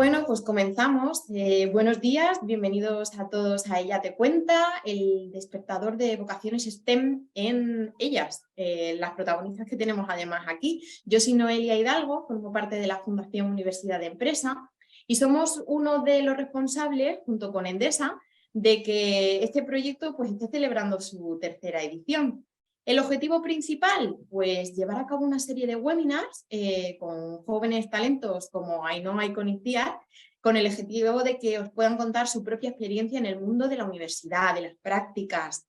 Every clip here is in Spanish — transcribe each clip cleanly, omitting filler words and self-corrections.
Bueno, pues comenzamos. Buenos días, bienvenidos a todos a Ella Te Cuenta, el despertador de vocaciones STEM en ellas, las protagonistas que tenemos además aquí. Yo soy Noelia Hidalgo, formo parte de la Fundación Universidad de Empresa y somos uno de los responsables, junto con Endesa, de que este proyecto pues, esté celebrando su tercera edición. El objetivo principal, pues llevar a cabo una serie de webinars con jóvenes talentos como Ainhoa y Coniciar, con el objetivo de que os puedan contar su propia experiencia en el mundo de la universidad, de las prácticas,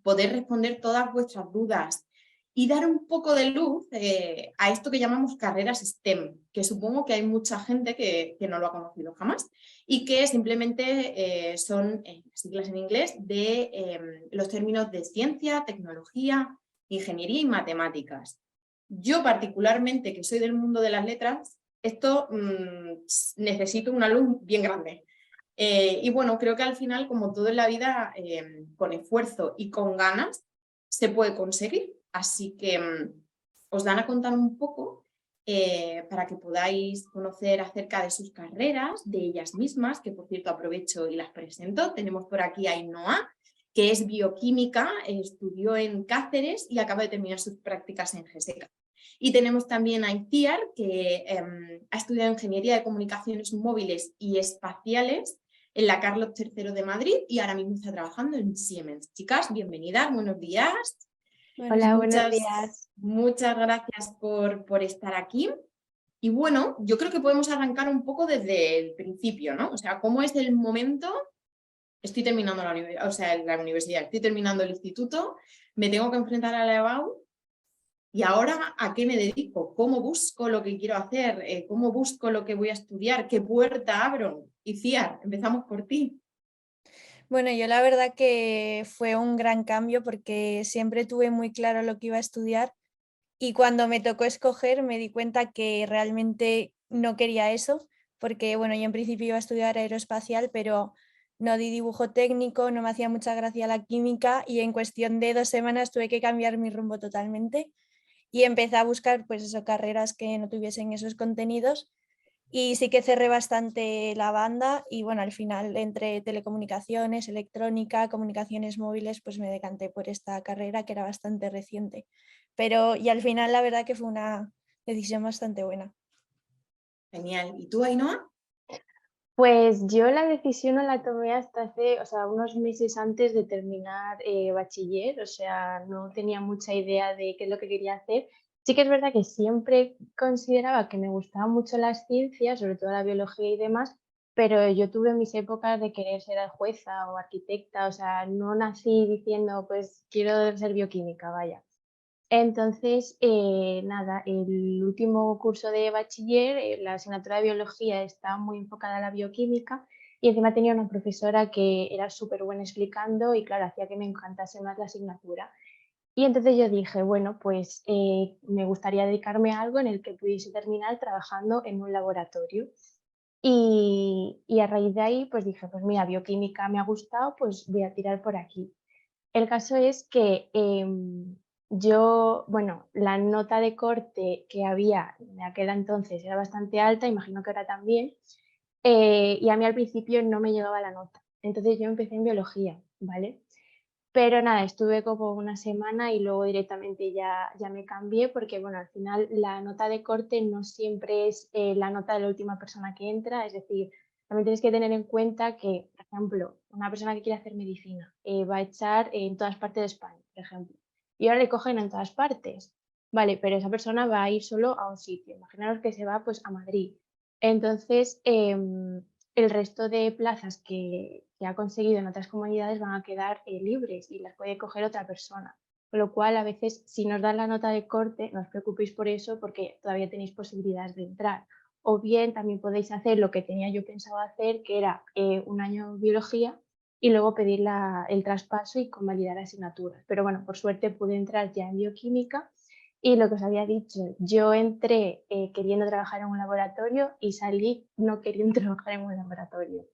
poder responder todas vuestras dudas y dar un poco de luz a esto que llamamos carreras STEM, que supongo que hay mucha gente que no lo ha conocido jamás y que simplemente son siglas en inglés de los términos de ciencia, tecnología, ingeniería y matemáticas. Yo particularmente, que soy del mundo de las letras, esto necesito una luz bien grande. Y bueno, creo que al final, como todo en la vida, con esfuerzo y con ganas, se puede conseguir. Así que os dan a contar un poco para que podáis conocer acerca de sus carreras, de ellas mismas, que por cierto aprovecho y las presento. Tenemos por aquí a Ainhoa, que es bioquímica, estudió en Cáceres y acaba de terminar sus prácticas en GESECA. Y tenemos también a Itziar, que ha estudiado Ingeniería de Comunicaciones Móviles y Espaciales en la Carlos III de Madrid y ahora mismo está trabajando en Siemens. Chicas, bienvenidas, buenos días. Hola, buenos días. Muchas gracias por estar aquí. Y bueno, yo creo que podemos arrancar un poco desde el principio, ¿no? O sea, ¿cómo es el momento? Estoy terminando la universidad, estoy terminando el instituto, me tengo que enfrentar a la EBAU. ¿Y ahora a qué me dedico? ¿Cómo busco lo que quiero hacer? ¿Cómo busco lo que voy a estudiar? ¿Qué puerta abro? Itziar, empezamos por ti. Bueno, yo la verdad que fue un gran cambio porque siempre tuve muy claro lo que iba a estudiar y cuando me tocó escoger me di cuenta que realmente no quería eso, porque bueno, yo en principio iba a estudiar aeroespacial, pero no di dibujo técnico, no me hacía mucha gracia la química y en cuestión de 2 semanas tuve que cambiar mi rumbo totalmente y empecé a buscar pues eso, carreras que no tuviesen esos contenidos. Y sí que cerré bastante la banda y bueno, al final entre telecomunicaciones, electrónica, comunicaciones móviles, pues me decanté por esta carrera que era bastante reciente. Pero y al final la verdad que fue una decisión bastante buena. Genial. ¿Y tú, Ainhoa? Pues yo la decisión no la tomé hasta hace, unos meses antes de terminar bachiller, no tenía mucha idea de qué es lo que quería hacer. Sí que es verdad que siempre consideraba que me gustaban mucho las ciencias, sobre todo la biología y demás, pero yo tuve mis épocas de querer ser jueza o arquitecta, no nací diciendo, pues quiero ser bioquímica, vaya. Entonces, nada, el último curso de bachiller, la asignatura de biología está muy enfocada a la bioquímica y encima tenía una profesora que era súper buena explicando y claro, hacía que me encantase más la asignatura. Y entonces yo dije, bueno, pues me gustaría dedicarme a algo en el que pudiese terminar trabajando en un laboratorio. Y a raíz de ahí, pues dije, pues mira, bioquímica me ha gustado, pues voy a tirar por aquí. El caso es que la nota de corte que había de aquel entonces era bastante alta, imagino que ahora también, y a mí al principio no me llegaba la nota. Entonces yo empecé en biología, ¿vale? Pero nada, estuve como una semana y luego directamente ya me cambié porque, bueno, al final la nota de corte no siempre es la nota de la última persona que entra, es decir, también tienes que tener en cuenta que, por ejemplo, una persona que quiere hacer medicina va a echar en todas partes de España, por ejemplo, y ahora le cogen en todas partes, vale, pero esa persona va a ir solo a un sitio, imaginaros que se va pues a Madrid. Entonces, el resto de plazas que ha conseguido en otras comunidades van a quedar libres y las puede coger otra persona. Con lo cual, a veces, si nos dan la nota de corte, no os preocupéis por eso porque todavía tenéis posibilidades de entrar. O bien también podéis hacer lo que tenía yo pensado hacer, que era un año biología y luego pedir el traspaso y convalidar asignaturas. Pero bueno, por suerte pude entrar ya en bioquímica y lo que os había dicho, yo entré queriendo trabajar en un laboratorio y salí no queriendo trabajar en un laboratorio.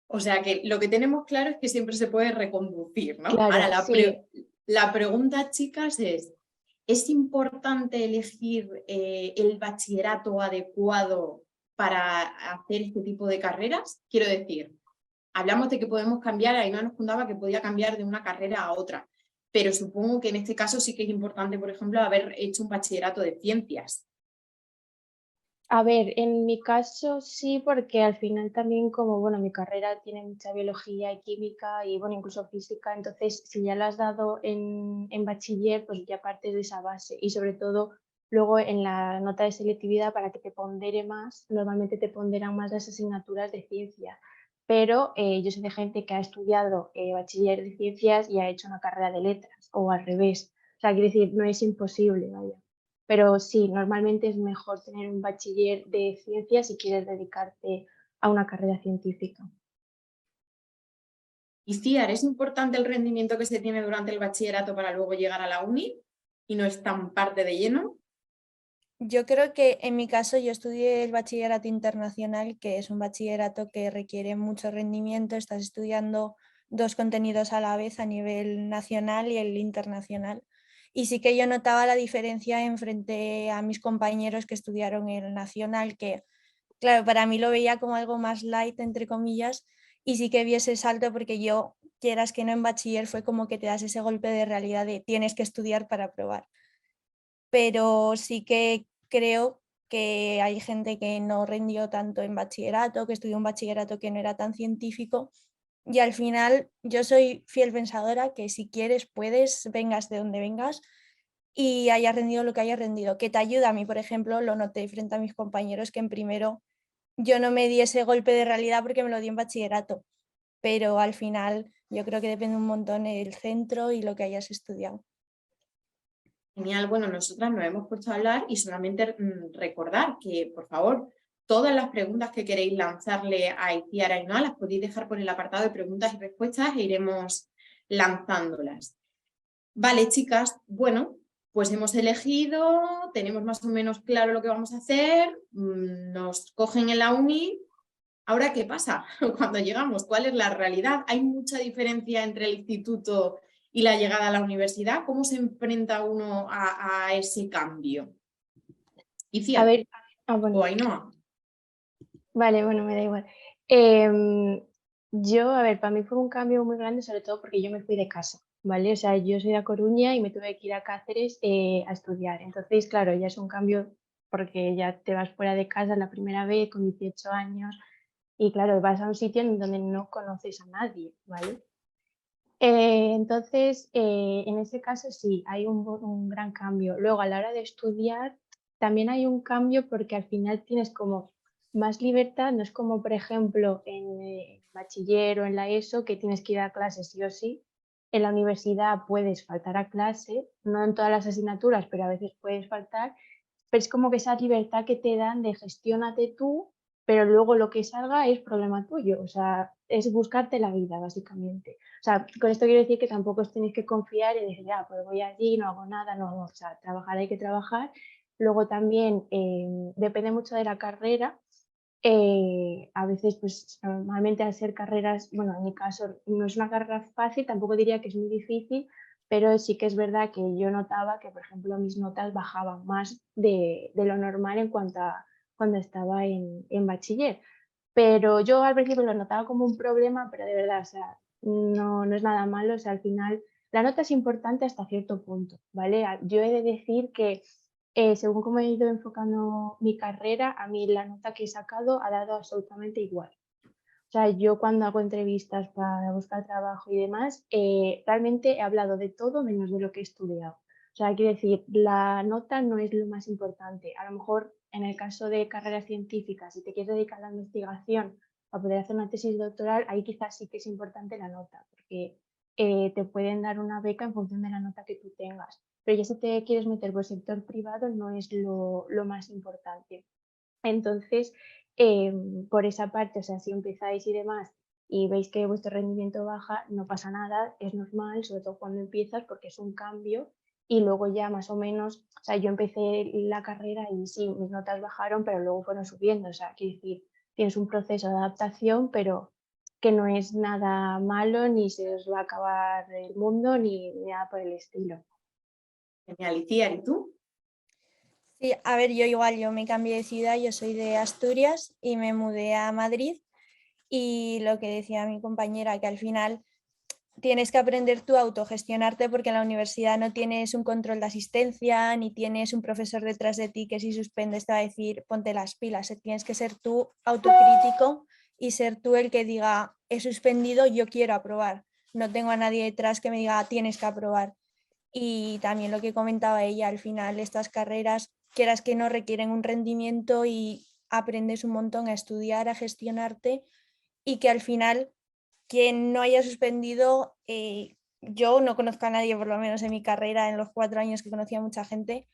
O sea que lo que tenemos claro es que siempre se puede reconducir, ¿no? Ahora, Claro, sí. la pregunta, chicas, ¿es importante elegir el bachillerato adecuado para hacer este tipo de carreras? Quiero decir, hablamos de que podemos cambiar, Ainhoa nos contaba que podía cambiar de una carrera a otra, pero supongo que en este caso sí que es importante, por ejemplo, haber hecho un bachillerato de ciencias. A ver, en mi caso sí, porque al final también como, bueno, mi carrera tiene mucha biología y química y, bueno, incluso física, entonces si ya la has dado en bachiller, pues ya partes de esa base y sobre todo luego en la nota de selectividad para que te pondere más, normalmente te ponderan más las asignaturas de ciencia, pero yo sé de gente que ha estudiado bachiller de ciencias y ha hecho una carrera de letras o al revés, o sea, quiero decir, no es imposible, vaya. Pero sí, normalmente es mejor tener un bachiller de ciencias si quieres dedicarte a una carrera científica. Y Ciar, ¿es importante el rendimiento que se tiene durante el bachillerato para luego llegar a la uni y no es tan parte de lleno? Yo creo que en mi caso yo estudié el bachillerato internacional, que es un bachillerato que requiere mucho rendimiento, estás estudiando 2 contenidos a la vez a nivel nacional y el internacional. Y sí que yo notaba la diferencia en frente a mis compañeros que estudiaron el nacional, que claro, para mí lo veía como algo más light, entre comillas, y sí que vi ese salto porque yo, quieras que no, en bachiller fue como que te das ese golpe de realidad de tienes que estudiar para aprobar. Pero sí que creo que hay gente que no rindió tanto en bachillerato, que estudió un bachillerato que no era tan científico, y al final yo soy fiel pensadora que si quieres, puedes, vengas de donde vengas y hayas rendido lo que hayas rendido, que te ayuda. A mí, por ejemplo, lo noté frente a mis compañeros que en primero yo no me di ese golpe de realidad porque me lo di en bachillerato, pero al final yo creo que depende un montón el centro y lo que hayas estudiado. Genial, bueno, nosotras nos hemos puesto a hablar y solamente recordar que, por favor, todas las preguntas que queréis lanzarle a Itziar y Ainhoa las podéis dejar por el apartado de preguntas y respuestas e iremos lanzándolas. Vale, chicas, bueno, pues hemos elegido, tenemos más o menos claro lo que vamos a hacer, nos cogen en la uni. Ahora, ¿qué pasa cuando llegamos? ¿Cuál es la realidad? ¿Hay mucha diferencia entre el instituto y la llegada a la universidad? ¿Cómo se enfrenta uno a ese cambio? A Iciar ver, bueno, o Ainhoa. vale, bueno, me da igual. Em, yo, a ver, para mí fue un cambio muy grande, sobre todo porque yo me fui de casa, ¿vale? O sea, yo soy de A Coruña y me tuve que ir a Cáceres a estudiar. Entonces, claro, ya es un cambio porque ya te vas fuera de casa la primera vez con 18 años y, claro, vas a un sitio en donde no conoces a nadie, ¿vale? Entonces, en ese caso sí, hay un gran cambio. Luego, a la hora de estudiar, también hay un cambio porque al final tienes como más libertad, no es como, por ejemplo, en bachiller o en la ESO, que tienes que ir a clase sí o sí. En la universidad puedes faltar a clase, no en todas las asignaturas, pero a veces puedes faltar, pero es como que esa libertad que te dan de gestiónate tú, pero luego lo que salga es problema tuyo, o sea, es buscarte la vida, básicamente. O sea, con esto quiero decir que tampoco os tenéis que confiar y decir, ya, pues voy allí, no hago nada, no, o sea, trabajar hay que trabajar. Luego también depende mucho de la carrera. A veces, pues normalmente al ser carreras, bueno, en mi caso no es una carrera fácil, tampoco diría que es muy difícil, pero sí que es verdad que yo notaba que, por ejemplo, mis notas bajaban más de lo normal en cuanto a cuando estaba en bachiller. Pero yo al principio lo notaba como un problema, pero de verdad, o sea, no es nada malo, o sea, al final la nota es importante hasta cierto punto, ¿vale? Yo he de decir que según cómo he ido enfocando mi carrera, a mí la nota que he sacado ha dado absolutamente igual. O sea, yo cuando hago entrevistas para buscar trabajo y demás, realmente he hablado de todo menos de lo que he estudiado. O sea, quiero decir, la nota no es lo más importante. A lo mejor en el caso de carreras científicas, si te quieres dedicar a la investigación para poder hacer una tesis doctoral, ahí quizás sí que es importante la nota, porque te pueden dar una beca en función de la nota que tú tengas. Pero ya si te quieres meter por el sector privado, no es lo más importante. Entonces, por esa parte, o sea, si empezáis y demás y veis que vuestro rendimiento baja, no pasa nada, es normal, sobre todo cuando empiezas, porque es un cambio y luego ya más o menos, o sea, yo empecé la carrera y sí, mis notas bajaron, pero luego fueron subiendo, o sea, quiero decir, tienes un proceso de adaptación, pero que no es nada malo, ni se os va a acabar el mundo, ni nada por el estilo. Genial, Iciar, ¿y tú? Sí, a ver, yo me cambié de ciudad, yo soy de Asturias y me mudé a Madrid y lo que decía mi compañera, que al final tienes que aprender tú a autogestionarte porque en la universidad no tienes un control de asistencia ni tienes un profesor detrás de ti que si suspendes te va a decir ponte las pilas, tienes que ser tú autocrítico y ser tú el que diga he suspendido, yo quiero aprobar, no tengo a nadie detrás que me diga tienes que aprobar. Y también lo que comentaba ella, al final estas carreras, quieras que no, requieren un rendimiento y aprendes un montón a estudiar, a gestionarte y que al final quien no haya suspendido, yo no conozco a nadie, por lo menos en mi carrera, en los 4 años que conocí a mucha gente,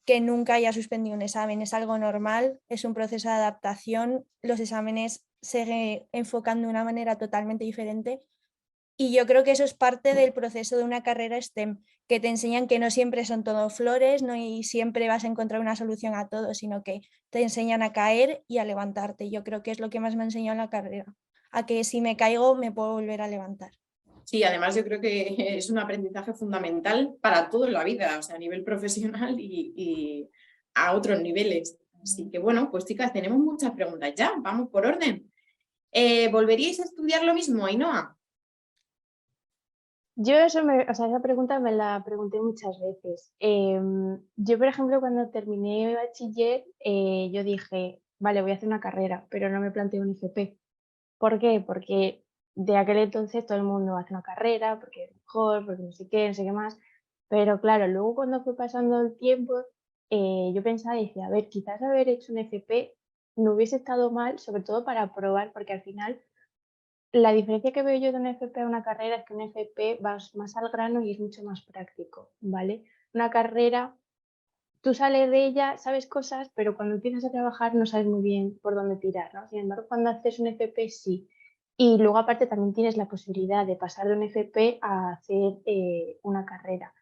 que nunca haya suspendido un examen. Es algo normal, es un proceso de adaptación, los exámenes se enfocan de una manera totalmente diferente y yo creo que eso es parte del proceso de una carrera STEM, que te enseñan que no siempre son todo flores, no y siempre vas a encontrar una solución a todo, sino que te enseñan a caer y a levantarte. Yo creo que es lo que más me ha enseñado en la carrera, a que si me caigo me puedo volver a levantar. Sí, además yo creo que es un aprendizaje fundamental para todo en la vida, o sea, a nivel profesional y a otros niveles. Así que bueno, pues chicas, tenemos muchas preguntas ya, vamos por orden. ¿Volveríais a estudiar lo mismo, Ainhoa? Yo o sea, esa pregunta me la pregunté muchas veces. Yo, por ejemplo, cuando terminé bachiller, yo dije, vale, voy a hacer una carrera, pero no me planteo un FP. ¿Por qué? Porque de aquel entonces todo el mundo hace una carrera, porque es mejor, porque no sé qué más. Pero claro, luego cuando fue pasando el tiempo, yo pensaba y decía, a ver, quizás haber hecho un FP no hubiese estado mal, sobre todo para probar, porque al final la diferencia que veo yo de un FP a una carrera es que un FP vas más al grano y es mucho más práctico, ¿vale? Una carrera, tú sales de ella, sabes cosas, pero cuando empiezas a trabajar no sabes muy bien por dónde tirar, ¿no? Sin embargo, cuando haces un FP sí. Y luego aparte también tienes la posibilidad de pasar de un FP a hacer una carrera.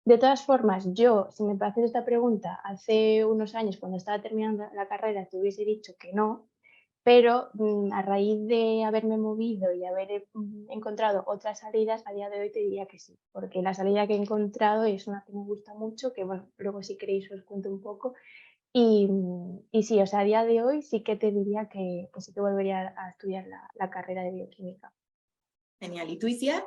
De todas formas, yo, si me haces esta pregunta hace unos años, cuando estaba terminando la carrera, te hubiese dicho que no, pero a raíz de haberme movido y haber encontrado otras salidas, a día de hoy te diría que sí, porque la salida que he encontrado es una que me gusta mucho, que bueno, luego si queréis os cuento un poco. Y sí, o sea, a día de hoy sí que te diría que sí que volvería a estudiar la carrera de bioquímica. Genial. ¿Y tú, Iciar?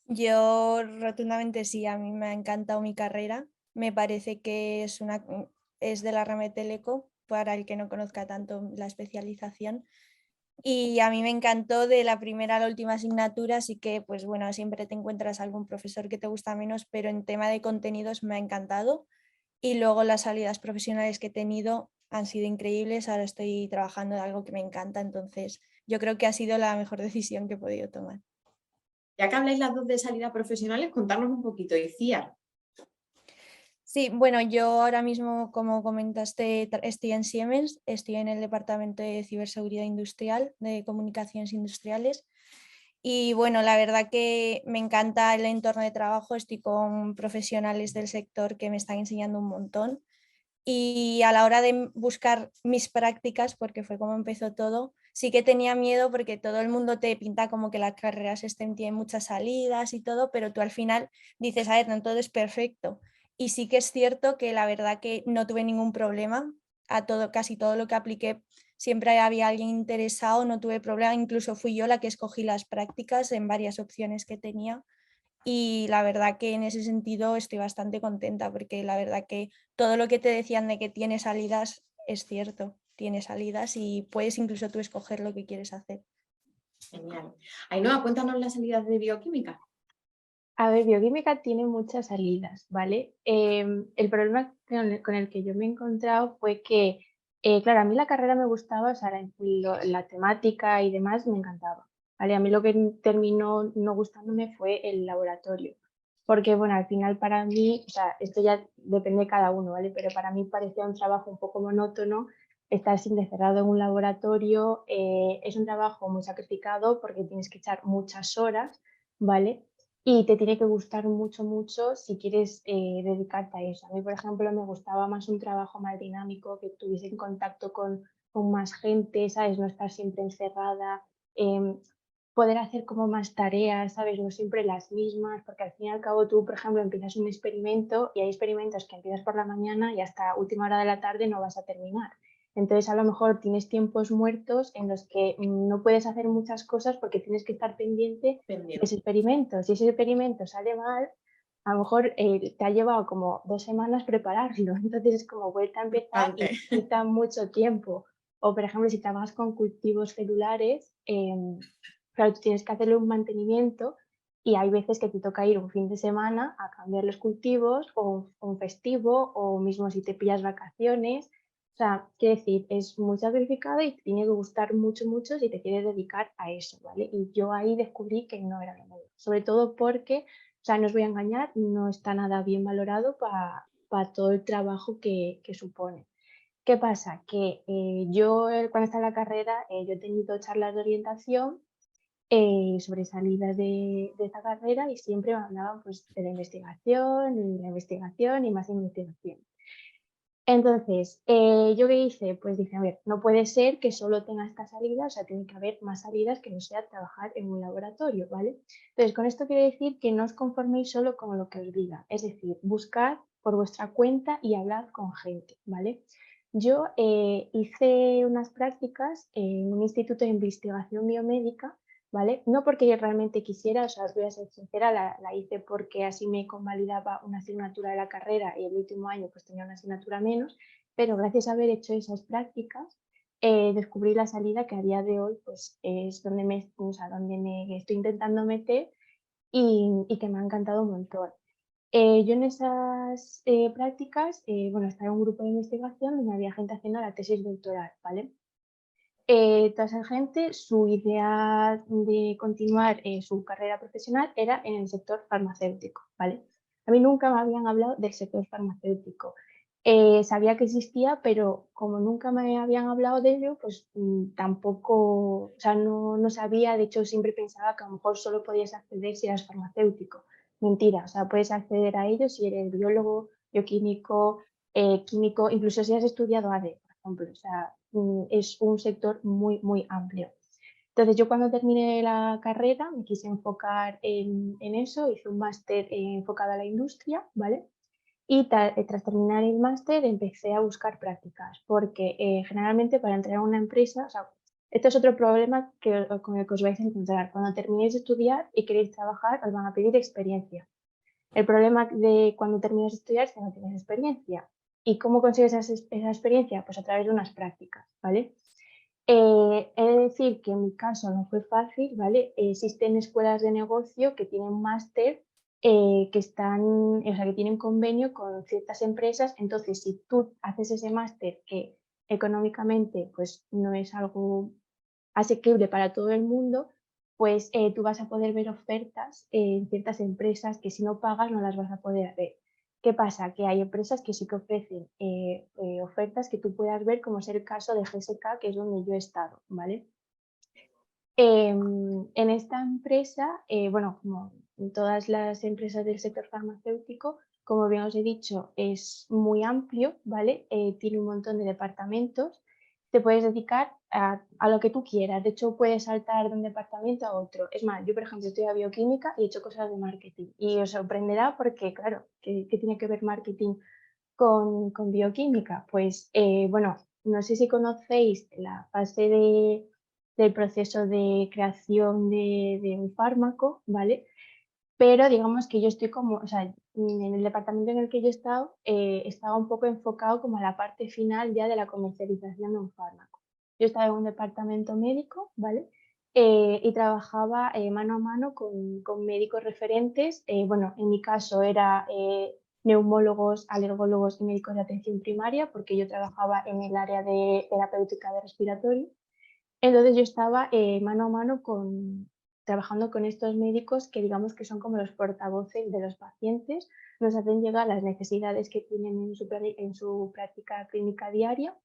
Yo rotundamente sí, a mí me ha encantado mi carrera, me parece que es de la rama de Teleco, para el que no conozca tanto la especialización. Y a mí me encantó de la primera a la última asignatura, así que pues bueno, siempre te encuentras algún profesor que te gusta menos, pero en tema de contenidos me ha encantado. Y luego las salidas profesionales que he tenido han sido increíbles, ahora estoy trabajando de algo que me encanta, entonces yo creo que ha sido la mejor decisión que he podido tomar. Ya que habláis las dos de salida profesionales, contarnos un poquito, Iciar. Sí, bueno, yo ahora mismo, como comentaste, estoy en Siemens, estoy en el departamento de ciberseguridad industrial, de comunicaciones industriales. Y bueno, la verdad que me encanta el entorno de trabajo, estoy con profesionales del sector que me están enseñando un montón. Y a la hora de buscar mis prácticas, porque fue como empezó todo, sí que tenía miedo porque todo el mundo te pinta como que las carreras STEM tienen muchas salidas y todo, pero tú al final dices, a ver, no todo es perfecto. Y sí que es cierto que la verdad que no tuve ningún problema, a todo, casi todo lo que apliqué siempre había alguien interesado, no tuve problema, incluso fui yo la que escogí las prácticas en varias opciones que tenía y la verdad que en ese sentido estoy bastante contenta porque la verdad que todo lo que te decían de que tiene salidas es cierto, tiene salidas y puedes incluso tú escoger lo que quieres hacer. Genial. Ainhoa, cuéntanos las salidas de bioquímica. A ver, bioquímica tiene muchas salidas, ¿vale? El problema con el que yo me he encontrado fue que, claro, a mí la carrera me gustaba, o sea, la temática y demás me encantaba, ¿vale? A mí lo que terminó no gustándome fue el laboratorio, porque, bueno, al final para mí, o sea, esto ya depende de cada uno, ¿vale? Pero para mí parecía un trabajo un poco monótono estar siempre cerrado en un laboratorio, es un trabajo muy sacrificado porque tienes que echar muchas horas, ¿vale? Y te tiene que gustar mucho, mucho si quieres dedicarte a eso. A mí, por ejemplo, me gustaba más un trabajo más dinámico, que tuviese en contacto con más gente, ¿sabes? No estar siempre encerrada. poder hacer como más tareas, ¿sabes? No siempre las mismas, porque al fin y al cabo tú, por ejemplo, empiezas un experimento y hay experimentos que empiezas por la mañana y hasta última hora de la tarde no vas a terminar. Entonces, a lo mejor tienes tiempos muertos en los que no puedes hacer muchas cosas porque tienes que estar pendiente de pendiente. ese experimento. Si ese experimento sale mal, a lo mejor te ha llevado como 2 semanas prepararlo. Entonces, es como vuelta a empezar y Bastante. quita mucho tiempo. O, por ejemplo, si trabajas con cultivos celulares, claro, tú tienes que hacerle un mantenimiento y hay veces que te toca ir un fin de semana a cambiar los cultivos o un festivo o mismo si te pillas vacaciones. O sea, quiero decir, es muy sacrificado y te tiene que gustar mucho, mucho si te quieres dedicar a eso, ¿vale? Y yo ahí descubrí que no era lo mío, sobre todo porque, o sea, no os voy a engañar, no está nada bien valorado para todo el trabajo que supone. ¿Qué pasa? Que yo cuando estaba en la carrera, yo he tenido charlas de orientación sobre salidas de esta carrera y siempre me hablaban pues, de la investigación y la investigación y más investigación. Entonces, ¿yo qué hice? Pues dije, a ver, no puede ser que solo tenga esta salida, o sea, tiene que haber más salidas que no sea trabajar en un laboratorio, ¿vale? Entonces, con esto quiero decir que no os conforméis solo con lo que os diga, es decir, buscad por vuestra cuenta y hablad con gente, ¿vale? Yo hice unas prácticas en un instituto de investigación biomédica, ¿vale? No porque yo realmente quisiera, o sea, os voy a ser sincera, la hice porque así me convalidaba una asignatura de la carrera y el último año pues tenía una asignatura menos, pero gracias a haber hecho esas prácticas descubrí la salida que a día de hoy pues es donde o sea, donde me estoy intentando meter y que me ha encantado un montón. Yo en esas prácticas, bueno, estaba en un grupo de investigación donde había gente haciendo la tesis doctoral, ¿vale? Toda esa gente, su idea de continuar su carrera profesional era en el sector farmacéutico, ¿vale? A mí nunca me habían hablado del sector farmacéutico. Sabía que existía, pero como nunca me habían hablado de ello, pues tampoco, o sea, no sabía, de hecho siempre pensaba que a lo mejor solo podías acceder si eras farmacéutico. Mentira, o sea, puedes acceder a ello si eres biólogo, bioquímico, químico, incluso si has estudiado ADE, por ejemplo. O sea, es un sector muy, muy amplio. Entonces, yo cuando terminé la carrera me quise enfocar en eso, hice un máster enfocado a la industria, ¿vale? Y tras terminar el máster empecé a buscar prácticas, porque generalmente para entrar a una empresa, o sea, esto es otro problema con el que os vais a encontrar. Cuando terminéis de estudiar y queréis trabajar, os van a pedir experiencia. El problema de cuando terminas de estudiar es que no tienes experiencia. ¿Y cómo consigues esa experiencia? Pues a través de unas prácticas, ¿vale? He de decir que en mi caso no fue fácil, ¿vale? Existen escuelas de negocio que tienen máster, que están, o sea, que tienen convenio con ciertas empresas. Entonces, si tú haces ese máster que económicamente pues no es algo asequible para todo el mundo, pues tú vas a poder ver ofertas en ciertas empresas que si no pagas no las vas a poder ver. ¿Qué pasa? Que hay empresas que sí que ofrecen ofertas que tú puedas ver, como es el caso de GSK, que es donde yo he estado, ¿vale? En esta empresa, bueno, como en todas las empresas del sector farmacéutico, como bien os he dicho, es muy amplio, ¿vale? Tiene un montón de departamentos. Te puedes dedicar a lo que tú quieras. De hecho, puedes saltar de un departamento a otro. Es más, yo, por ejemplo, estudio bioquímica y he hecho cosas de marketing. Y os sorprenderá porque, claro, ¿qué tiene que ver marketing con bioquímica? Pues, bueno, no sé si conocéis la fase del proceso de creación de un fármaco, ¿vale? Pero digamos que yo estoy como, o sea, en el departamento en el que yo he estado, estaba un poco enfocado como a la parte final ya de la comercialización de un fármaco. Yo estaba en un departamento médico, ¿vale? Y trabajaba mano a mano con médicos referentes. Bueno, en mi caso era neumólogos, alergólogos y médicos de atención primaria, porque yo trabajaba en el área de terapéutica de respiratorio. Entonces yo estaba mano a mano trabajando con estos médicos que digamos que son como los portavoces de los pacientes, nos hacen llegar las necesidades que tienen en su práctica clínica diaria,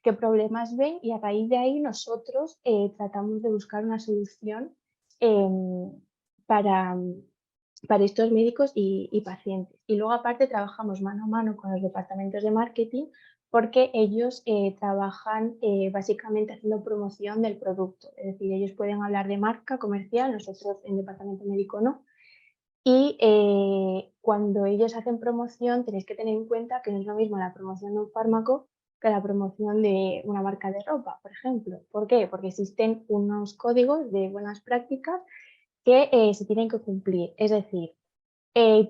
qué problemas ven y a raíz de ahí nosotros tratamos de buscar una solución em, para, para estos médicos y pacientes. Y luego aparte trabajamos mano a mano con los departamentos de marketing porque ellos trabajan básicamente haciendo promoción del producto. Es decir, ellos pueden hablar de marca comercial, nosotros en departamento médico no. Y cuando ellos hacen promoción, tenéis que tener en cuenta que no es lo mismo la promoción de un fármaco que la promoción de una marca de ropa, por ejemplo. ¿Por qué? Porque existen unos códigos de buenas prácticas que se tienen que cumplir. Es decir,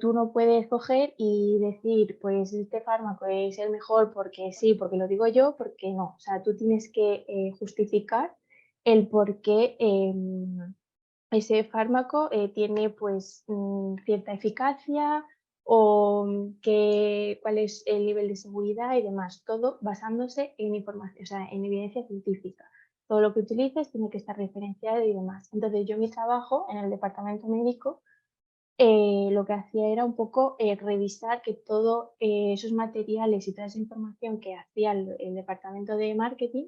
tú no puedes coger y decir, pues este fármaco es el mejor porque sí, porque lo digo yo, porque no. O sea, tú tienes que justificar el por qué ese fármaco tiene pues cierta eficacia o cuál es el nivel de seguridad y demás, todo basándose en información, o sea, en evidencia científica. Todo lo que utilices tiene que estar referenciado y demás. Entonces, yo mi trabajo en el departamento médico lo que hacía era un poco revisar que todos esos materiales y toda esa información que hacía el departamento de marketing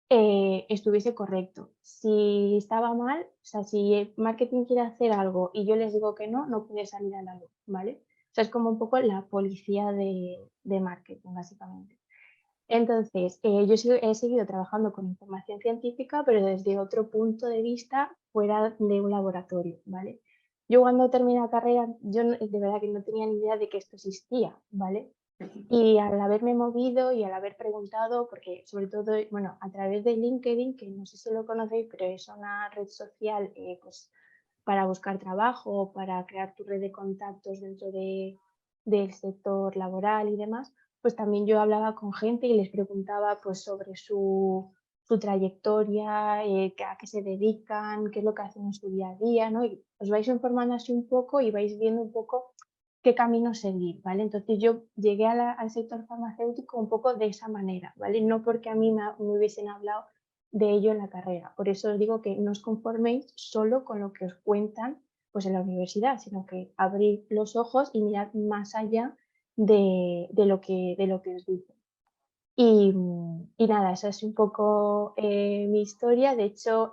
estuviese correcto. Si estaba mal, o sea, si el marketing quiere hacer algo y yo les digo que no, no puede salir a la luz, ¿vale? O sea, es como un poco la policía de marketing, básicamente. Entonces, he seguido trabajando con información científica, pero desde otro punto de vista fuera de un laboratorio, ¿vale? Yo cuando terminé la carrera, yo de verdad que no tenía ni idea de que esto existía, ¿vale? Y al haberme movido y al haber preguntado, porque sobre todo, bueno, a través de LinkedIn, que no sé si lo conocéis, pero es una red social pues, para buscar trabajo, para crear tu red de contactos dentro del sector laboral y demás, pues también yo hablaba con gente y les preguntaba pues sobre su trayectoria, a qué se dedican, qué es lo que hacen en su día a día, ¿no? Y os vais informando así un poco y vais viendo un poco qué camino seguir, ¿vale? Entonces yo llegué al sector farmacéutico un poco de esa manera, ¿vale? No porque a mí me hubiesen hablado de ello en la carrera. Por eso os digo que no os conforméis solo con lo que os cuentan pues, en la universidad, sino que abrid los ojos y mirad más allá de lo que os dicen. Y nada, esa es un poco mi historia. De hecho,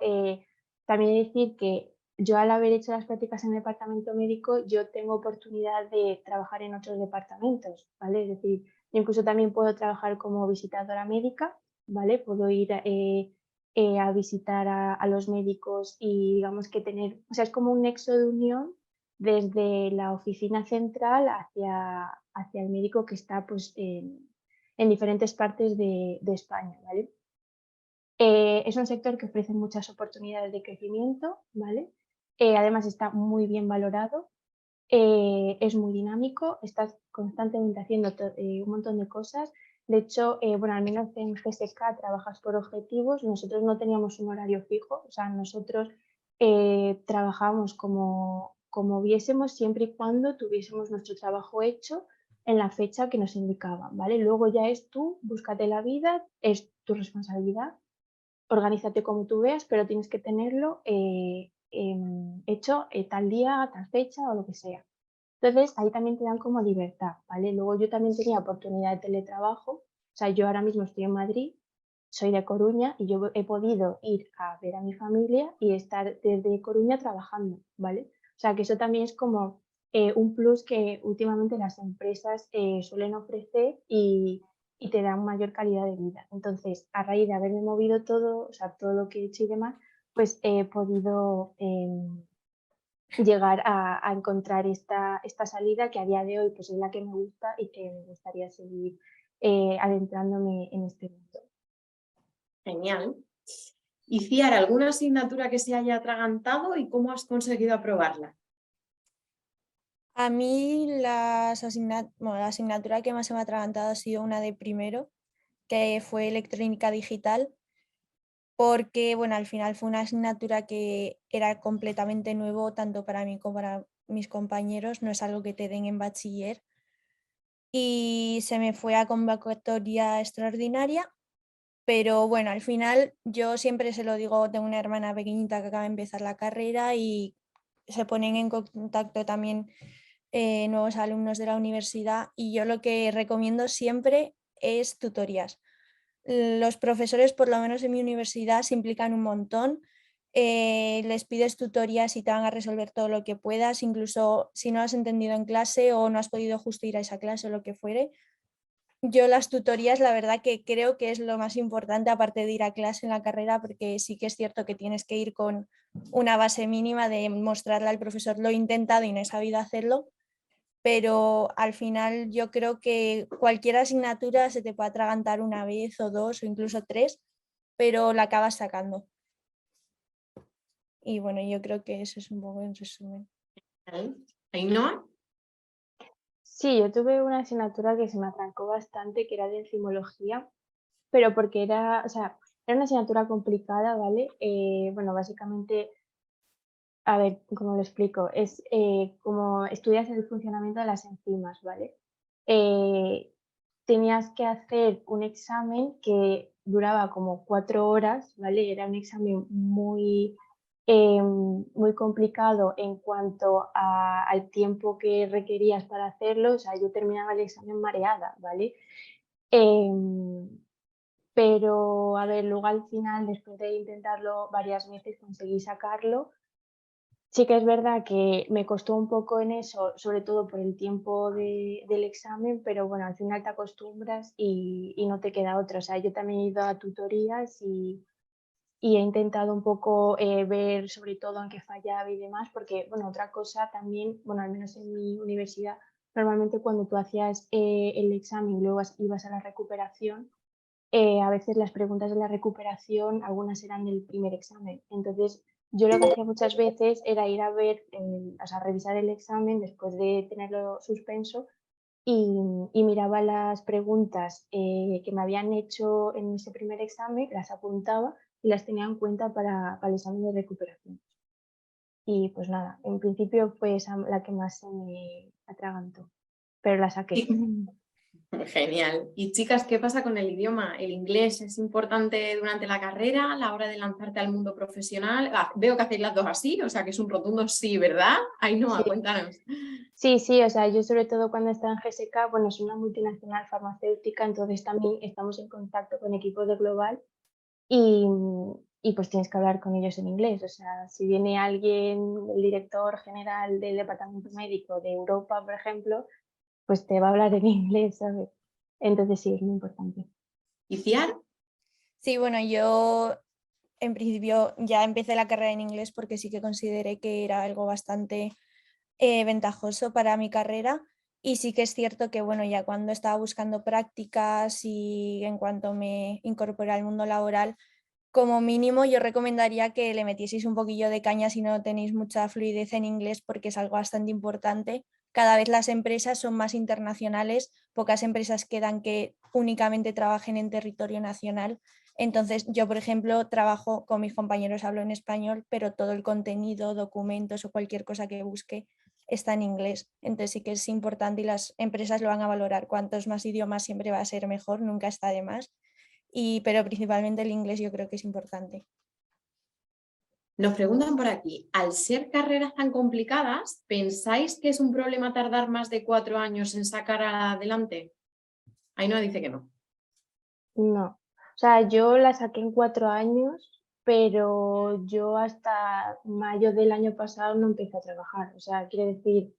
también decir que yo al haber hecho las prácticas en el departamento médico, yo tengo oportunidad de trabajar en otros departamentos, ¿vale? Es decir, yo incluso también puedo trabajar como visitadora médica, ¿vale? Puedo ir a visitar a los médicos y digamos que tener, o sea, es como un nexo de unión desde la oficina central hacia el médico que está pues en diferentes partes de España, ¿vale? Es un sector que ofrece muchas oportunidades de crecimiento, ¿vale? Además está muy bien valorado, es muy dinámico, estás constantemente haciendo un montón de cosas. De hecho, bueno, al menos en GSK trabajas por objetivos, nosotros no teníamos un horario fijo, o sea, nosotros trabajábamos como viésemos siempre y cuando tuviésemos nuestro trabajo hecho en la fecha que nos indicaban, ¿vale? Luego ya es tú, búscate la vida, es tu responsabilidad, organízate como tú veas, pero tienes que tenerlo hecho tal día, tal fecha o lo que sea. Entonces, ahí también te dan como libertad, ¿vale? Luego yo también tenía oportunidad de teletrabajo, o sea, yo ahora mismo estoy en Madrid, soy de Coruña y yo he podido ir a ver a mi familia y estar desde Coruña trabajando, ¿vale? O sea, que eso también es como un plus que últimamente las empresas suelen ofrecer y te dan mayor calidad de vida. Entonces, a raíz de haberme movido todo, o sea, todo lo que he hecho y demás, pues he podido llegar a encontrar esta salida que a día de hoy pues es la que me gusta y que me gustaría seguir adentrándome en este mundo. Genial. Y Ciara, ¿alguna asignatura que se haya atragantado y cómo has conseguido aprobarla? A mí la asignatura que más se me ha atragantado ha sido una de primero, que fue electrónica digital, porque bueno, al final fue una asignatura que era completamente nuevo tanto para mí como para mis compañeros, no es algo que te den en bachiller, y se me fue a convocatoria extraordinaria, pero bueno, al final yo siempre se lo digo, tengo una hermana pequeñita que acaba de empezar la carrera y se ponen en contacto también nuevos alumnos de la universidad y yo lo que recomiendo siempre es tutorías. Los profesores, por lo menos en mi universidad, se implican un montón. Les pides tutorías y te van a resolver todo lo que puedas, incluso si no has entendido en clase o no has podido justo ir a esa clase o lo que fuere. Yo las tutorías, la verdad que creo que es lo más importante aparte de ir a clase en la carrera, porque sí que es cierto que tienes que ir con una base mínima de mostrarle al profesor lo he intentado y no he sabido hacerlo, pero al final yo creo que cualquier asignatura se te puede atragantar una vez o dos o incluso tres, pero la acabas sacando. Y bueno, yo creo que eso es un poco en resumen. ¿Vale? Ainhoa. Sí, yo tuve una asignatura que se me atrancó bastante, que era de enzimología, pero porque era, o sea, era una asignatura complicada, ¿vale? Bueno, básicamente, a ver, ¿cómo lo explico? Es como estudias el funcionamiento de las enzimas, ¿vale? Eh, Tenías que hacer un examen que duraba como 4 horas, ¿vale? Era un examen muy complicado en cuanto al tiempo que requerías para hacerlo. O sea, yo terminaba el examen mareada, ¿vale? Em, pero, a ver, luego al final, después de intentarlo varias veces, conseguí sacarlo. Sí que es verdad que me costó un poco en eso, sobre todo por el tiempo del examen, pero bueno, al final te acostumbras y no te queda otra. O sea, yo también he ido a tutorías y he intentado un poco ver sobre todo en qué fallaba y demás, porque bueno, otra cosa también, bueno, al menos en mi universidad, normalmente cuando tú hacías el examen y luego ibas a la recuperación, a veces las preguntas de la recuperación, algunas eran del primer examen. Entonces, yo lo que hacía muchas veces era ir a ver, o sea, revisar el examen después de tenerlo suspenso y miraba las preguntas que me habían hecho en ese primer examen, las apuntaba y las tenía en cuenta para el examen de recuperación. Y pues nada, en principio fue esa la que más se me atragantó, pero la saqué. Sí. Genial. Y chicas, ¿qué pasa con el idioma? ¿El inglés es importante durante la carrera, a la hora de lanzarte al mundo profesional? Ah, veo que hacéis las dos así, o sea que es un rotundo sí, ¿verdad? Ainhoa, Sí. cuéntanos. Sí, sí, o sea, yo sobre todo cuando estaba en GSK, bueno, es una multinacional farmacéutica, entonces también estamos en contacto con equipos de global y, y pues tienes que hablar con ellos en inglés. O sea, si viene alguien, el director general del departamento médico de Europa, por ejemplo, pues te va a hablar en inglés, ¿sabes? Entonces sí, es muy importante. ¿Y Ciar? Sí, bueno, yo en principio ya empecé la carrera en inglés porque sí que consideré que era algo bastante ventajoso para mi carrera y sí que es cierto que bueno, ya cuando estaba buscando prácticas y en cuanto me incorporé al mundo laboral, como mínimo yo recomendaría que le metieseis un poquillo de caña si no tenéis mucha fluidez en inglés porque es algo bastante importante. Cada vez las empresas son más internacionales, pocas empresas quedan que únicamente trabajen en territorio nacional. Entonces yo, por ejemplo, trabajo con mis compañeros, hablo en español, pero todo el contenido, documentos o cualquier cosa que busque está en inglés. Entonces sí que es importante y las empresas lo van a valorar. Cuantos más idiomas siempre va a ser mejor, nunca está de más. Pero principalmente el inglés yo creo que es importante. Nos preguntan por aquí, al ser carreras tan complicadas, ¿pensáis que es un problema tardar más de 4 años en sacar adelante? Ainhoa dice que no. No, o sea, yo la saqué en 4 años, pero yo hasta mayo del año pasado no empecé a trabajar. O sea, quiere decir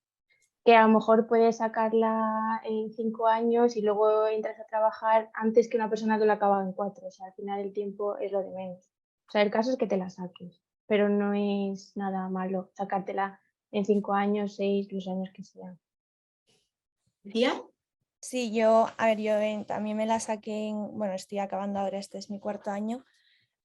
que a lo mejor puedes sacarla en 5 años y luego entras a trabajar antes que una persona que lo acaba en 4. O sea, al final el tiempo es lo de menos. O sea, el caso es que te la saques, pero no es nada malo sacártela en 5 años, 6, los años que sean. ¿Ciar? Sí, yo, a ver, también me la saqué bueno, estoy acabando ahora, este es mi cuarto año,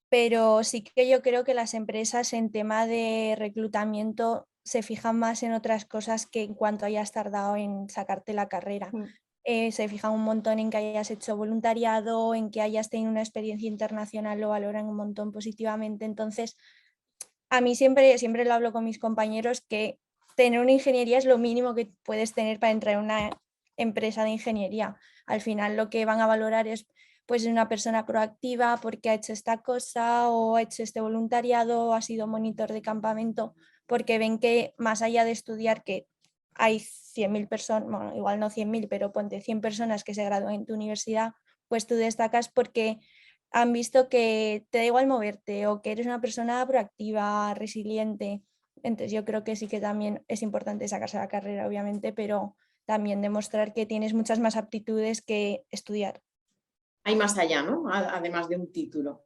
pero sí que yo creo que las empresas en tema de reclutamiento se fijan más en otras cosas que en cuanto hayas tardado en sacarte la carrera. Mm. Se fijan un montón en que hayas hecho voluntariado, en que hayas tenido una experiencia internacional, lo valoran un montón positivamente. Entonces, a mí siempre lo hablo con mis compañeros que tener una ingeniería es lo mínimo que puedes tener para entrar en una empresa de ingeniería. Al final lo que van a valorar es pues una persona proactiva porque ha hecho esta cosa o ha hecho este voluntariado o ha sido monitor de campamento, porque ven que más allá de estudiar que hay 100.000 personas, bueno, igual no 100.000, pero ponte 100 personas que se gradúan en tu universidad, pues tú destacas porque han visto que te da igual moverte o que eres una persona proactiva, resiliente. Entonces yo creo que sí que también es importante sacarse la carrera, obviamente, pero también demostrar que tienes muchas más aptitudes que estudiar. Hay más allá, ¿no? Además de un título.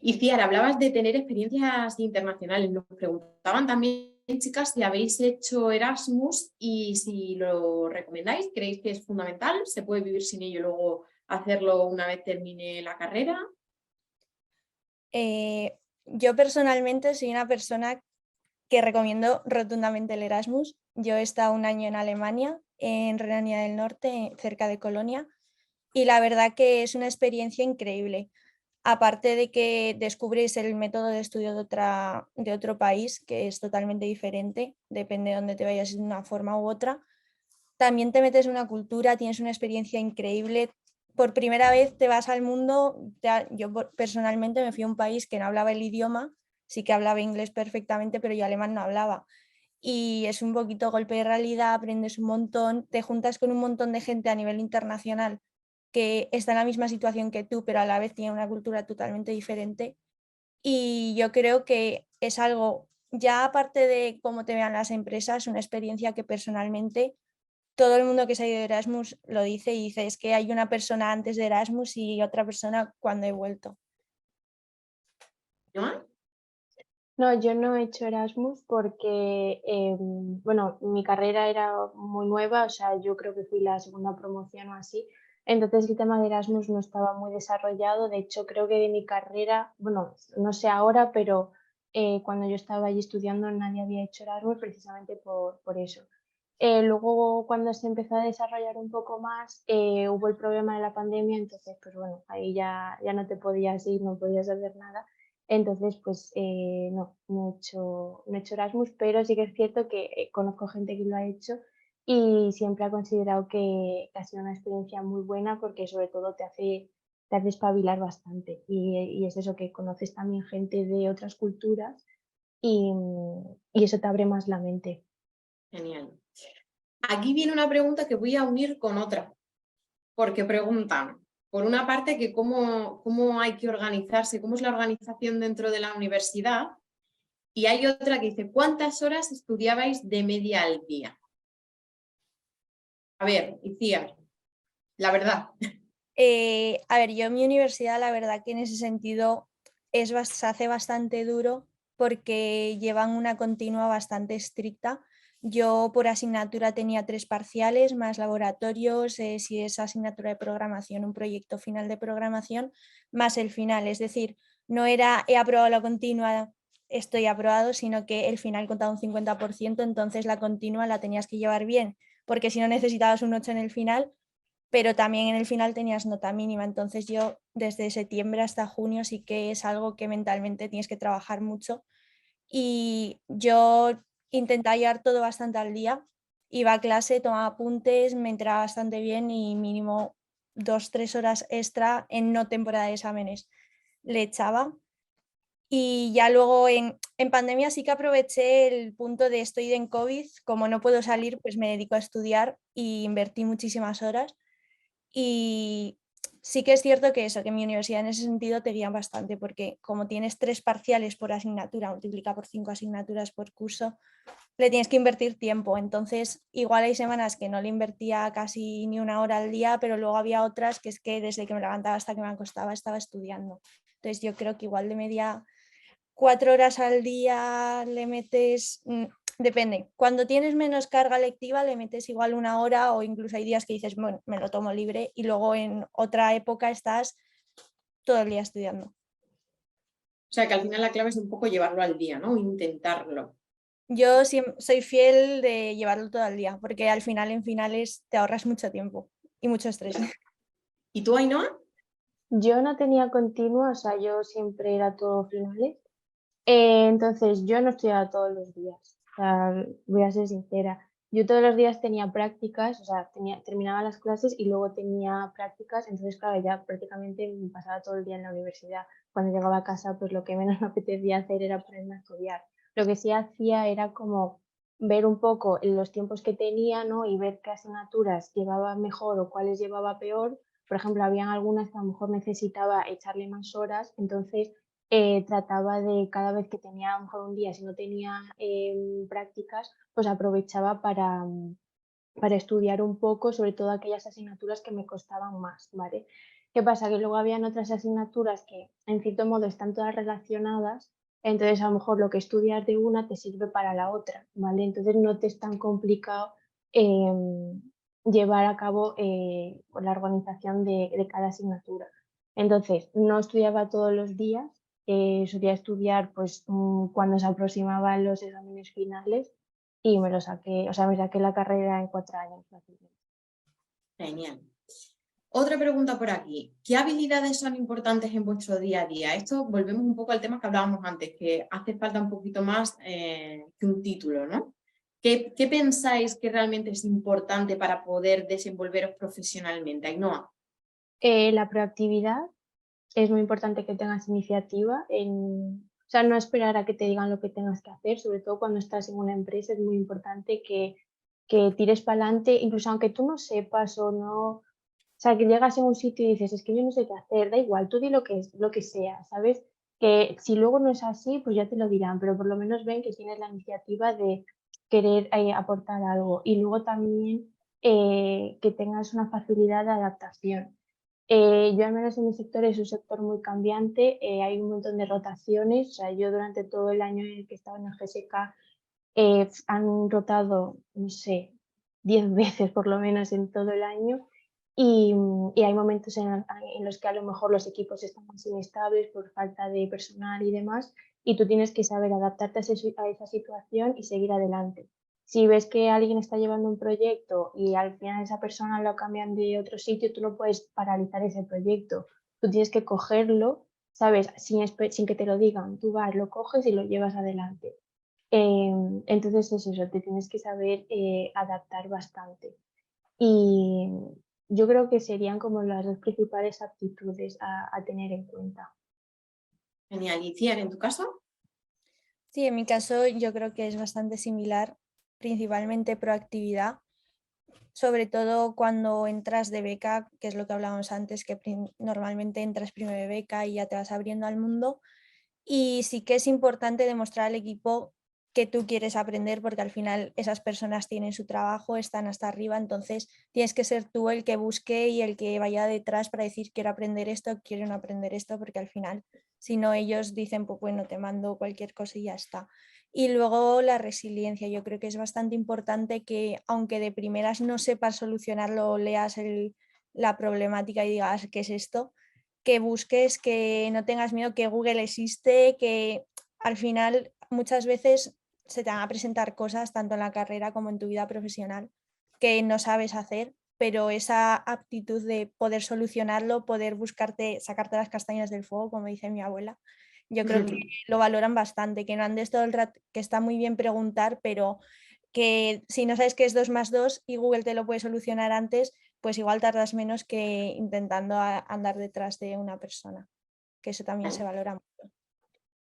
Y Ciara, hablabas de tener experiencias internacionales. Nos preguntaban también, chicas, si habéis hecho Erasmus y si lo recomendáis. ¿Creéis que es fundamental? ¿Se puede vivir sin ello y luego hacerlo una vez termine la carrera? Yo personalmente soy una persona que recomiendo rotundamente el Erasmus. Yo he estado un año en Alemania, en Renania del Norte, cerca de Colonia, y la verdad que es una experiencia increíble. Aparte de que descubres el método de estudio de otro país, que es totalmente diferente, depende de dónde te vayas de una forma u otra, también te metes en una cultura, tienes una experiencia increíble. Por primera vez te vas al mundo. Yo personalmente me fui a un país que no hablaba el idioma, sí que hablaba inglés perfectamente, pero yo alemán no hablaba. Y es un poquito golpe de realidad, aprendes un montón, te juntas con un montón de gente a nivel internacional que está en la misma situación que tú, pero a la vez tiene una cultura totalmente diferente. Y yo creo que es algo, ya aparte de cómo te vean las empresas, una experiencia que personalmente todo el mundo que se ha ido de Erasmus lo dice y dice, es que hay una persona antes de Erasmus y otra persona cuando he vuelto. ¿No? No, yo no he hecho Erasmus porque, bueno, mi carrera era muy nueva, o sea, yo creo que fui la segunda promoción o así, entonces el tema de Erasmus no estaba muy desarrollado, de hecho creo que de mi carrera, bueno, no sé ahora, pero cuando yo estaba allí estudiando nadie había hecho Erasmus precisamente por eso. Luego cuando se empezó a desarrollar un poco más, hubo el problema de la pandemia, entonces pues bueno, ahí ya no te podías ir, no podías hacer nada. Entonces, pues no he hecho Erasmus, pero sí que es cierto que conozco gente que lo ha hecho y siempre ha considerado que ha sido una experiencia muy buena porque sobre todo te hace espabilar bastante y es eso que conoces también gente de otras culturas y eso te abre más la mente. Genial. Aquí viene una pregunta que voy a unir con otra, porque preguntan, por una parte, que cómo hay que organizarse, cómo es la organización dentro de la universidad, y hay otra que dice, ¿cuántas horas estudiabais de media al día? A ver, Iciar, la verdad. A ver, yo en mi universidad la verdad que en ese sentido se hace bastante duro porque llevan una continua bastante estricta. Yo por asignatura tenía 3 parciales más laboratorios, si es asignatura de programación, un proyecto final de programación, más el final. Es decir, no era he aprobado la continua, estoy aprobado, sino que el final contaba un 50%, entonces la continua la tenías que llevar bien, porque si no necesitabas un 8 en el final, pero también en el final tenías nota mínima. Entonces yo desde septiembre hasta junio sí que es algo que mentalmente tienes que trabajar mucho y yo intentaba llevar todo bastante al día. Iba a clase, tomaba apuntes, me entraba bastante bien y mínimo 2-3 horas extra en no temporada de exámenes le echaba. Y ya luego en pandemia sí que aproveché el punto de estoy en COVID, como no puedo salir, pues me dedico a estudiar y invertí muchísimas horas. Y sí que es cierto que eso, que en mi universidad en ese sentido te guían bastante, porque como tienes 3 parciales por asignatura, multiplica por 5 asignaturas por curso, le tienes que invertir tiempo. Entonces, igual hay semanas que no le invertía casi ni una hora al día, pero luego había otras que es que desde que me levantaba hasta que me acostaba estaba estudiando. Entonces, yo creo que igual de media 4 horas al día le metes, depende, cuando tienes menos carga lectiva le metes igual 1 hora o incluso hay días que dices, bueno, me lo tomo libre y luego en otra época estás todo el día estudiando. O sea, que al final la clave es un poco llevarlo al día, ¿no? Intentarlo. Yo soy fiel de llevarlo todo el día porque al final en finales te ahorras mucho tiempo y mucho estrés. ¿Y tú, Ainhoa? Yo no tenía continua, o sea, yo siempre era todo finales. Entonces, yo no estudiaba todos los días, o sea, voy a ser sincera. Yo todos los días tenía prácticas, o sea, terminaba las clases y luego tenía prácticas, entonces, claro, ya prácticamente me pasaba todo el día en la universidad. Cuando llegaba a casa, pues lo que menos me apetecía hacer era ponerme a estudiar. Lo que sí hacía era como ver un poco los tiempos que tenía, ¿no? Y ver qué asignaturas llevaba mejor o cuáles llevaba peor. Por ejemplo, habían algunas que a lo mejor necesitaba echarle más horas, entonces trataba de cada vez que tenía a lo mejor un día, si no tenía prácticas, pues aprovechaba para estudiar un poco, sobre todo aquellas asignaturas que me costaban más, ¿vale? ¿Qué pasa? Que luego habían otras asignaturas que en cierto modo están todas relacionadas, entonces a lo mejor lo que estudias de una te sirve para la otra, ¿vale? Entonces no te es tan complicado em, llevar a cabo la organización de cada asignatura. Entonces, no estudiaba todos los días, solía estudiar pues cuando se aproximaban los exámenes finales y me lo saqué, o sea, me saqué la carrera en 4 años fácilmente. Genial. Otra pregunta por aquí. ¿Qué habilidades son importantes en vuestro día a día? Esto volvemos un poco al tema que hablábamos antes, que hace falta un poquito más que un título, ¿no? ¿Qué pensáis que realmente es importante para poder desenvolveros profesionalmente, Ainhoa? La proactividad, es muy importante que tengas iniciativa, o sea, no esperar a que te digan lo que tengas que hacer, sobre todo cuando estás en una empresa es muy importante que tires para adelante, incluso aunque tú no sepas o no, o sea, que llegas en un sitio y dices, es que yo no sé qué hacer, da igual, tú di lo que, es, lo que sea, ¿sabes? Que si luego no es así, pues ya te lo dirán, pero por lo menos ven que tienes la iniciativa de querer aportar algo y luego también que tengas una facilidad de adaptación. Yo al menos en mi sector es un sector muy cambiante, hay un montón de rotaciones, o sea, yo durante todo el año en el que he estado en el GSK han rotado, no sé, 10 veces por lo menos en todo el año y hay momentos en los que a lo mejor los equipos están más inestables por falta de personal y demás y tú tienes que saber adaptarte a esa situación y seguir adelante. Si ves que alguien está llevando un proyecto y al final esa persona lo cambian de otro sitio, tú no puedes paralizar ese proyecto. Tú tienes que cogerlo, ¿sabes? Sin que te lo digan. Tú vas, lo coges y lo llevas adelante. Entonces es eso, te tienes que saber adaptar bastante. Y yo creo que serían como las dos principales aptitudes a tener en cuenta. Genial. ¿Y Ciar, en tu caso? Sí, en mi caso yo creo que es bastante similar, principalmente proactividad, sobre todo cuando entras de beca, que es lo que hablábamos antes, que normalmente entras primero de beca y ya te vas abriendo al mundo. Y sí que es importante demostrar al equipo que tú quieres aprender porque al final esas personas tienen su trabajo, están hasta arriba, entonces tienes que ser tú el que busque y el que vaya detrás para decir quiero aprender esto, quiero no aprender esto, porque al final si no ellos dicen pues bueno, te mando cualquier cosa y ya está. Y luego la resiliencia, yo creo que es bastante importante que aunque de primeras no sepas solucionarlo, leas la problemática y digas ¿qué es esto? Que busques, que no tengas miedo, que Google existe, que al final muchas veces se te van a presentar cosas tanto en la carrera como en tu vida profesional que no sabes hacer, pero esa aptitud de poder solucionarlo, poder buscarte, sacarte las castañas del fuego, como dice mi abuela, yo creo que lo valoran bastante, que no andes todo el rato, que está muy bien preguntar, pero que si no sabes qué es 2 más 2 y Google te lo puede solucionar antes, pues igual tardas menos que intentando andar detrás de una persona, que eso también se valora mucho.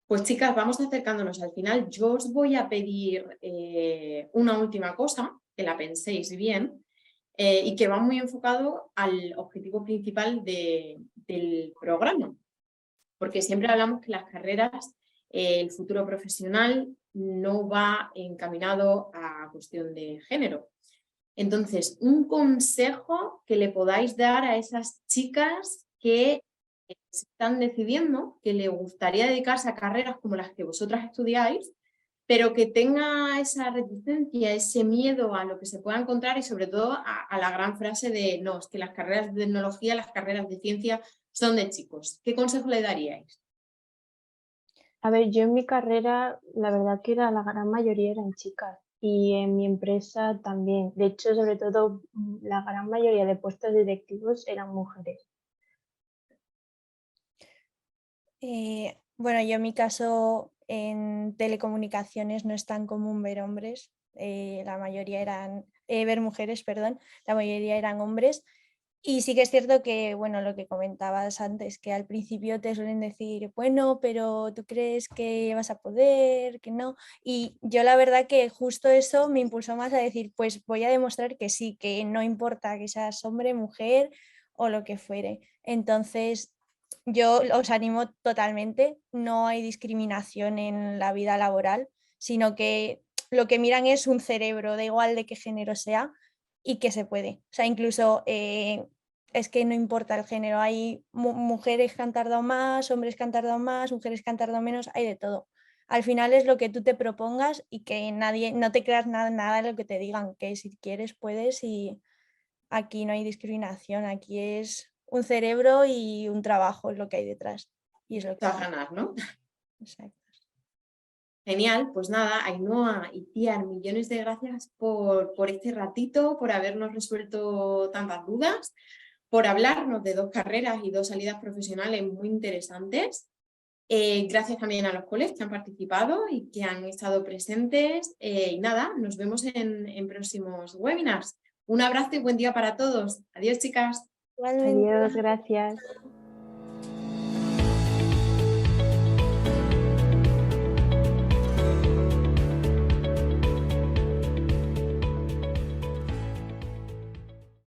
Pues chicas, vamos acercándonos al final. Yo os voy a pedir una última cosa, que la penséis bien y que va muy enfocado al objetivo principal del programa, porque siempre hablamos que las carreras, el futuro profesional no va encaminado a cuestión de género. Entonces, un consejo que le podáis dar a esas chicas que están decidiendo que le gustaría dedicarse a carreras como las que vosotras estudiáis, pero que tenga esa reticencia, ese miedo a lo que se pueda encontrar y sobre todo a la gran frase de no, es que las carreras de tecnología, las carreras de ciencia son de chicos. ¿Qué consejo le daríais? A ver, yo en mi carrera, la verdad que la gran mayoría eran chicas y en mi empresa también. De hecho, sobre todo, la gran mayoría de puestos directivos eran mujeres. Bueno, yo en mi caso en telecomunicaciones no es tan común ver hombres, la mayoría eran, ver mujeres, perdón, la mayoría eran hombres. Y sí que es cierto que, bueno, lo que comentabas antes, que al principio te suelen decir, bueno, pero tú crees que vas a poder, que no. Y yo la verdad que justo eso me impulsó más a decir, pues voy a demostrar que sí, que no importa que seas hombre, mujer o lo que fuere. Entonces, yo os animo totalmente, no hay discriminación en la vida laboral, sino que lo que miran es un cerebro, da igual de qué género sea, y que se puede. O sea, incluso es que no importa el género, hay mujeres que han tardado más, hombres que han tardado más, mujeres que han tardado menos, hay de todo. Al final es lo que tú te propongas y que no te creas nada de lo que te digan, que si quieres puedes y aquí no hay discriminación, aquí es un cerebro y un trabajo es lo que hay detrás. Y es lo que a ganar, ¿no? Exacto. Genial, pues nada, Ainhoa y Piar, millones de gracias por este ratito, por habernos resuelto tantas dudas, por hablarnos de 2 carreras y 2 salidas profesionales muy interesantes. Gracias también a los coles que han participado y que han estado presentes. Y nada, nos vemos en próximos webinars. Un abrazo y buen día para todos. Adiós, chicas. Igualmente. Adiós, gracias.